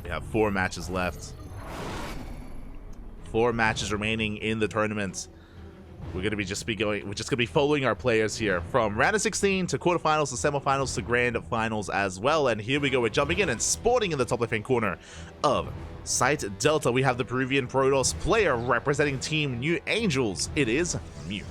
We have 4 matches left. 4 matches remaining in the tournament. We're gonna be following our players here from round of 16 to quarterfinals to semifinals to grand finals as well. And here we go, we're jumping in and sporting in the top left-hand corner of Site Delta. We have the Peruvian Protoss player representing Team New Angels. It is Mute.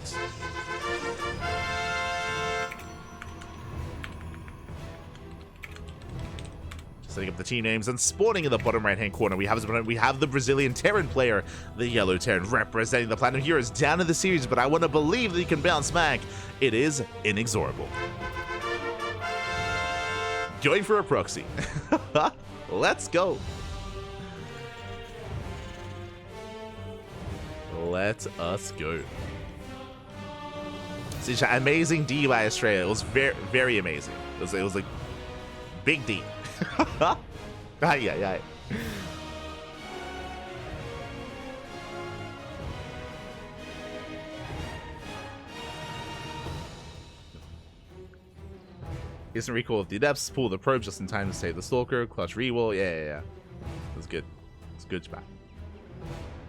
Setting up the team names and sporting in the bottom right-hand corner. We have the Brazilian Terran player, the Yellow Terran, representing the Platinum Heroes down in the series, but I want to believe that he can bounce back. It is INexorable. Going for a proxy. Let's go. Let us go. Such an amazing D by Australia. It was very, very amazing. It was like big D. Ay. Instant recall of the adepts, pull the probe just in time to save the stalker, clutch reroll. Yeah. That's good. It's good spot.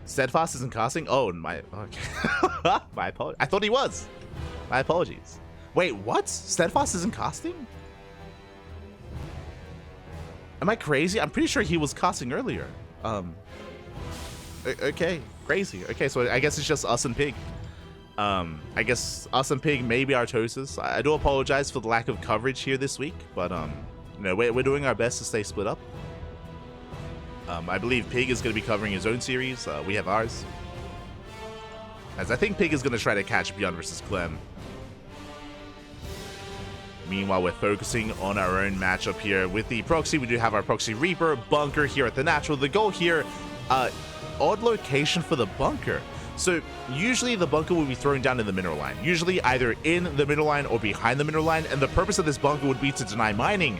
Steadfast isn't casting? Oh, my okay. My apologies. I thought he was. My apologies. Wait, what? Steadfast isn't casting? Am I crazy? I'm pretty sure he was casting earlier. Okay, crazy. Okay, so I guess it's just us and Pig. I guess us and Pig, maybe Artosis. I do apologize for the lack of coverage here this week, but you know, we're doing our best to stay split up. I believe Pig is going to be covering his own series. We have ours. As I think Pig is going to try to catch Beyond versus Clem. Meanwhile, we're focusing on our own matchup here. With the proxy, we do have our proxy Reaper, bunker here at the natural. The goal here, odd location for the bunker. So usually the bunker will be thrown down in the mineral line. Usually either in the mineral line or behind the mineral line. And the purpose of this bunker would be to deny mining.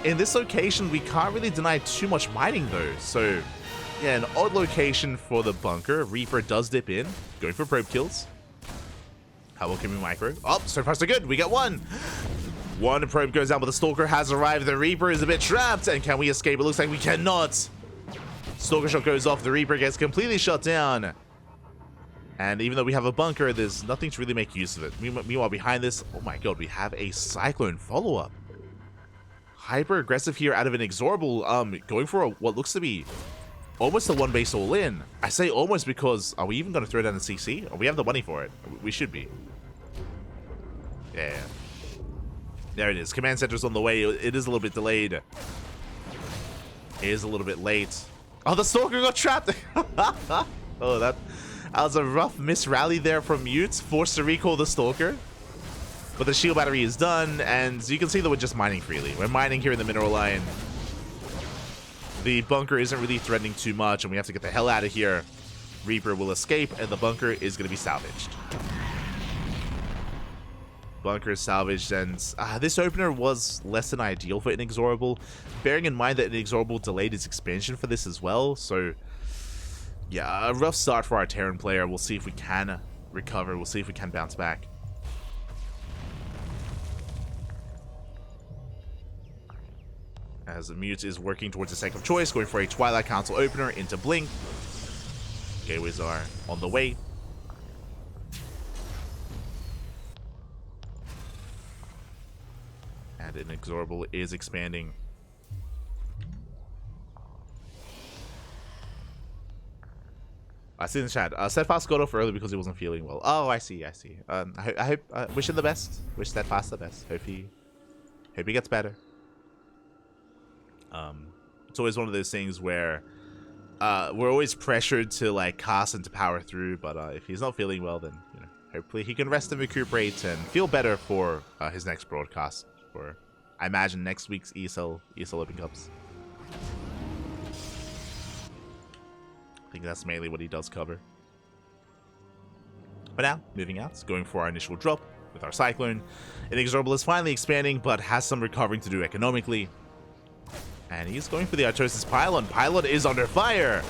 In this location, we can't really deny too much mining though. So yeah, an odd location for the bunker. Reaper does dip in, going for probe kills. How well can we micro? Oh, so far so good. We got one. One probe goes down, but the Stalker has arrived. The Reaper is a bit trapped, and can we escape? It looks like we cannot. Stalker shot goes off. The Reaper gets completely shut down. And even though we have a bunker, there's nothing to really make use of it. Meanwhile, behind this, oh my god, we have a Cyclone follow-up. Hyper aggressive here out of INexorable, going for what looks to be almost a one base all in. I say almost because are we even going to throw down the CC? Oh, we have the money for it. We should be. Yeah. There it is. Command center's on the way. It is a little bit delayed. It is a little bit late. Oh, the Stalker got trapped. Oh, that was a rough miss rally there from Mute. Forced to recall the Stalker. But the shield battery is done, and you can see that we're just mining freely. We're mining here in the mineral line. The bunker isn't really threatening too much, and we have to get the hell out of here. Reaper will escape, and the bunker is going to be salvaged. Bunker is salvaged, and this opener was less than ideal for INexorable, bearing in mind that INexorable delayed its expansion for this as well. So yeah, a rough start for our Terran player. We'll see if we can recover. We'll see if we can bounce back. As Mute is working towards a second choice, going for a Twilight Council opener into Blink. Gateways are on the way. And INexorable is expanding. I see in the chat. Steadfast got off early because he wasn't feeling well. Oh, I see. I hope. Wish him the best. Wish Steadfast the best. Hope he gets better. It's always one of those things where we're always pressured to like cast and to power through. But if he's not feeling well, then you know, hopefully he can rest and recuperate and feel better for his next broadcast. For I imagine next week's ESL Open Cups. I think that's mainly what he does cover. But now, moving out, going for our initial drop with our Cyclone. INexorable is finally expanding, but has some recovering to do economically. And he's going for the Artosis Pylon. Pylon is under fire.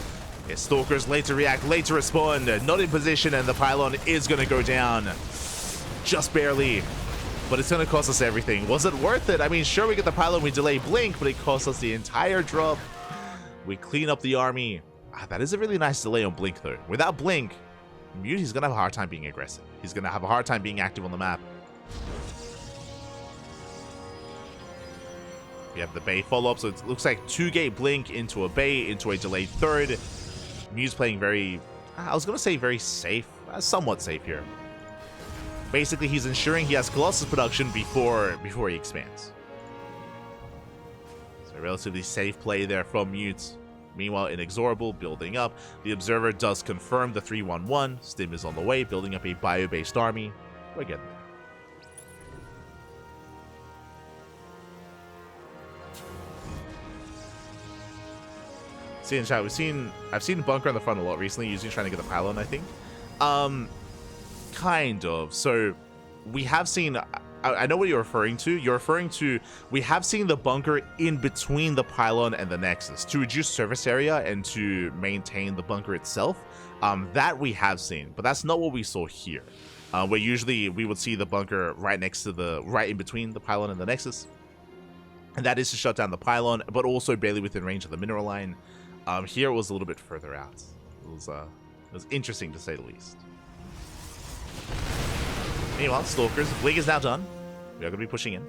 His Stalkers late to react, late to respond, not in position, and the Pylon is going to go down. Just barely. But it's going to cost us everything. Was it worth it? I mean, sure, we get the Pylon, we delay Blink, but it cost us the entire drop. We clean up the army. That is a really nice delay on Blink, though. Without Blink, Mute, he's going to have a hard time being aggressive. He's going to have a hard time being active on the map. We have the Bay follow-up, so it looks like 2-gate Blink into a Bay, into a delayed third. Mute's playing very, I was going to say very safe, somewhat safe here. Basically, he's ensuring he has Colossus production before he expands. So a relatively safe play there from Mute. Meanwhile, INexorable building up. The Observer does confirm the 3-1-1. Stim is on the way, building up a bio-based army. We're getting there. See in chat, I've seen Bunker on the front a lot recently, usually trying to get the pylon, I think. Kind of. So we have seen, I know what you're referring to. You're referring to, we have seen the bunker in between the pylon and the nexus to reduce surface area and to maintain the bunker itself. That we have seen, but that's not what we saw here. Where usually we would see the bunker right next to right in between the pylon and the nexus. And that is to shut down the pylon, but also barely within range of the mineral line. Here it was a little bit further out. It was interesting to say the least. Meanwhile, Stalkers, Blink is now done. We are going to be pushing in.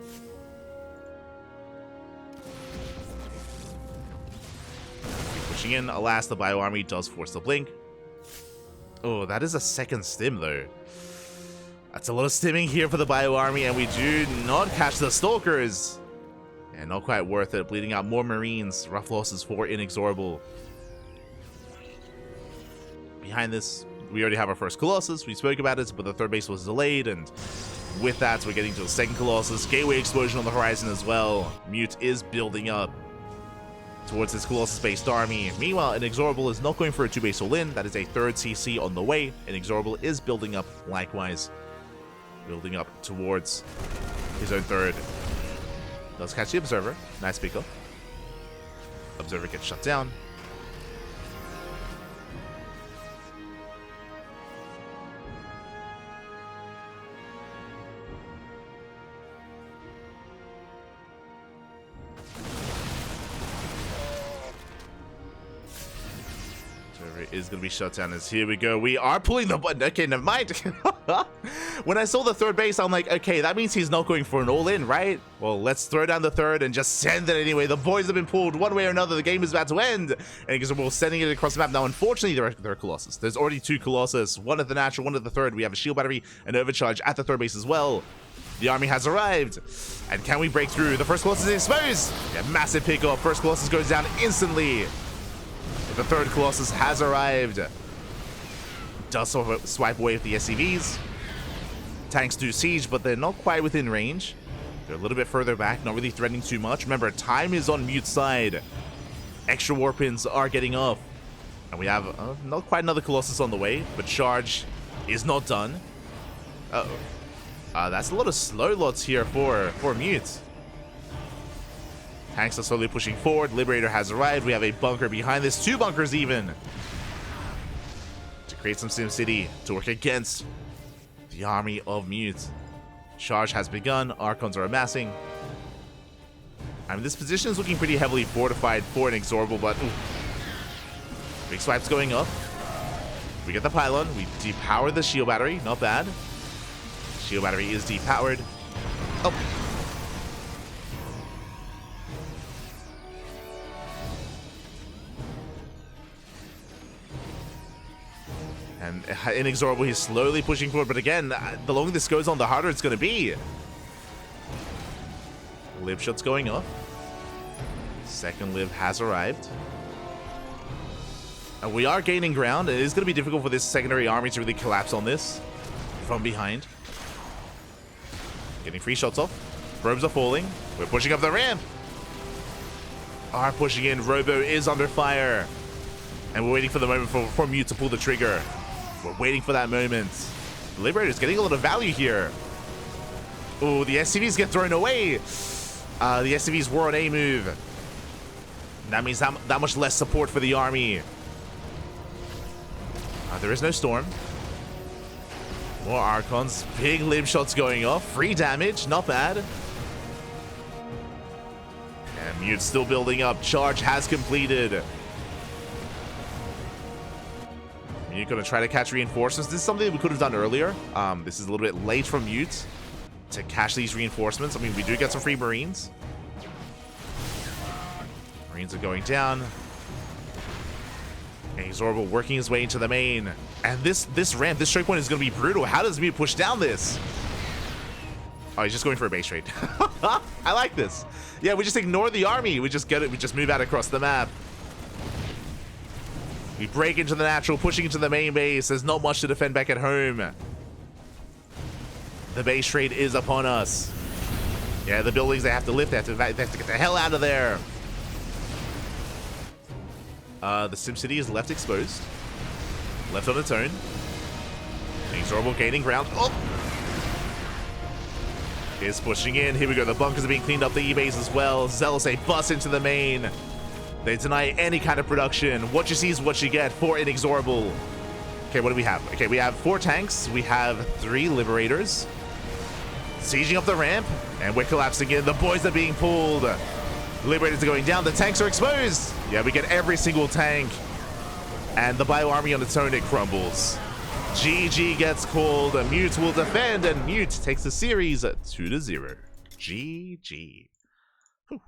Pushing in. Alas, the Bio Army does force the Blink. Oh, that is a second stim, though. That's a lot of stimming here for the Bio Army, and we do not catch the Stalkers. And not quite worth it. Bleeding out more Marines. Rough losses for INexorable. Behind this, we already have our first Colossus. We spoke about it, but the third base was delayed, and with that, we're getting to a second Colossus. Gateway explosion on the horizon as well. Mute is building up towards his Colossus-based army. Meanwhile, INexorable is not going for a 2-base all-in. That is a third CC on the way. INexorable is building up likewise. Building up towards his own third. Does catch the Observer. Nice pick up. Observer gets shut down. Is going to be shut down as here we go. We are pulling the button. Okay, never mind. When I saw the third base, I'm like, okay, that means he's not going for an all-in, right? Well, let's throw down the third and just send it anyway. The boys have been pulled one way or another. The game is about to end. And because we're sending it across the map. Now, unfortunately, there are Colossus. There's already 2 Colossus. One at the natural, one at the third. We have a shield battery and overcharge at the third base as well. The army has arrived. And can we break through? The first Colossus is exposed. Yeah, massive pickup. First Colossus goes down instantly. The third Colossus has arrived. Does swipe away with the SCVs. Tanks do siege, but they're not quite within range. They're a little bit further back, not really threatening too much. Remember, time is on Mute's side. Extra warpins are getting off. And we have not quite another Colossus on the way, but charge is not done. Uh-oh. That's a lot of slow lots here for Mute. Tanks are slowly pushing forward. Liberator has arrived. We have a bunker behind this. 2 bunkers even. To create some SimCity to work against the army of Mute. Charge has begun. Archons are amassing. I mean, this position is looking pretty heavily fortified for INexorable, but ooh. Big swipes going up. We get the pylon. We depower the shield battery. Not bad. Shield battery is depowered. Oh. And INexorable, he's slowly pushing forward, but again, the longer this goes on, the harder it's going to be. Lib shot's going up. Second Lib has arrived. And we are gaining ground. It is going to be difficult for this secondary army to really collapse on this from behind. Getting free shots off. Robes are falling. We're pushing up the ramp. Are pushing in. Robo is under fire. And we're waiting for the moment for Mute to pull the trigger. We're waiting for that moment. The Liberator's getting a lot of value here. Oh, the SCVs get thrown away. The SCVs were on a move. That means that much less support for the army. There is no storm. More Archons. Big Lib shots going off. Free damage. Not bad. And Mute's still building up. Charge has completed. Mute gonna try to catch reinforcements. This is something that we could have done earlier. This is a little bit late from Mute to catch these reinforcements. I mean, we do get some free Marines. Marines are going down. INexorable working his way into the main. And this ramp, this choke point is going to be brutal. How does Mute push down this? Oh, he's just going for a base trade. I like this. Yeah, we just ignore the army. We just get it. We just move out across the map. We break into the natural, pushing into the main base. There's not much to defend back at home. The base trade is upon us. Yeah, the buildings, they have to lift. They have to get the hell out of there. The SimCity is left exposed. Left on its own. INexorable gaining ground. Oh! Is pushing in. Here we go. The bunkers are being cleaned up. The E-base as well. Zealous, they bust into the main. They deny any kind of production. What you see is what you get for INexorable. Okay, what do we have? Okay, we have 4 tanks. We have 3 Liberators. Sieging up the ramp. And we're collapsing in. The boys are being pulled. Liberators are going down. The tanks are exposed. Yeah, we get every single tank. And the Bio Army on its own, it crumbles. GG gets called. Mute will defend, and Mute takes the series 2-0. GG. Whew.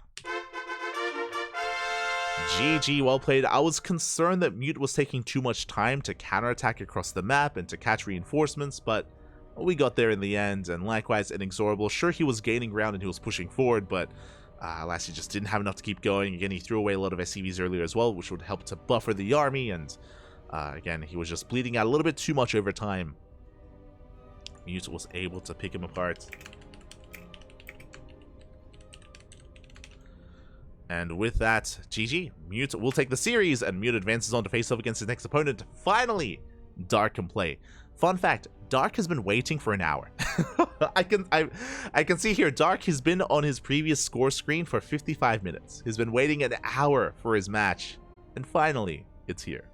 GG, well played. I was concerned that Mute was taking too much time to counterattack across the map and to catch reinforcements, but we got there in the end. And likewise, INexorable, sure, he was gaining ground and he was pushing forward, but alas, he just didn't have enough to keep going. Again, he threw away a lot of SCVs earlier as well, which would help to buffer the army, and again, he was just bleeding out a little bit too much over time. Mute was able to pick him apart. And with that, GG. Mute will take the series, and Mute advances on to face off against his next opponent. Finally, Dark can play. Fun fact, Dark has been waiting for an hour. I can see here, Dark has been on his previous score screen for 55 minutes. He's been waiting an hour for his match, and finally, it's here.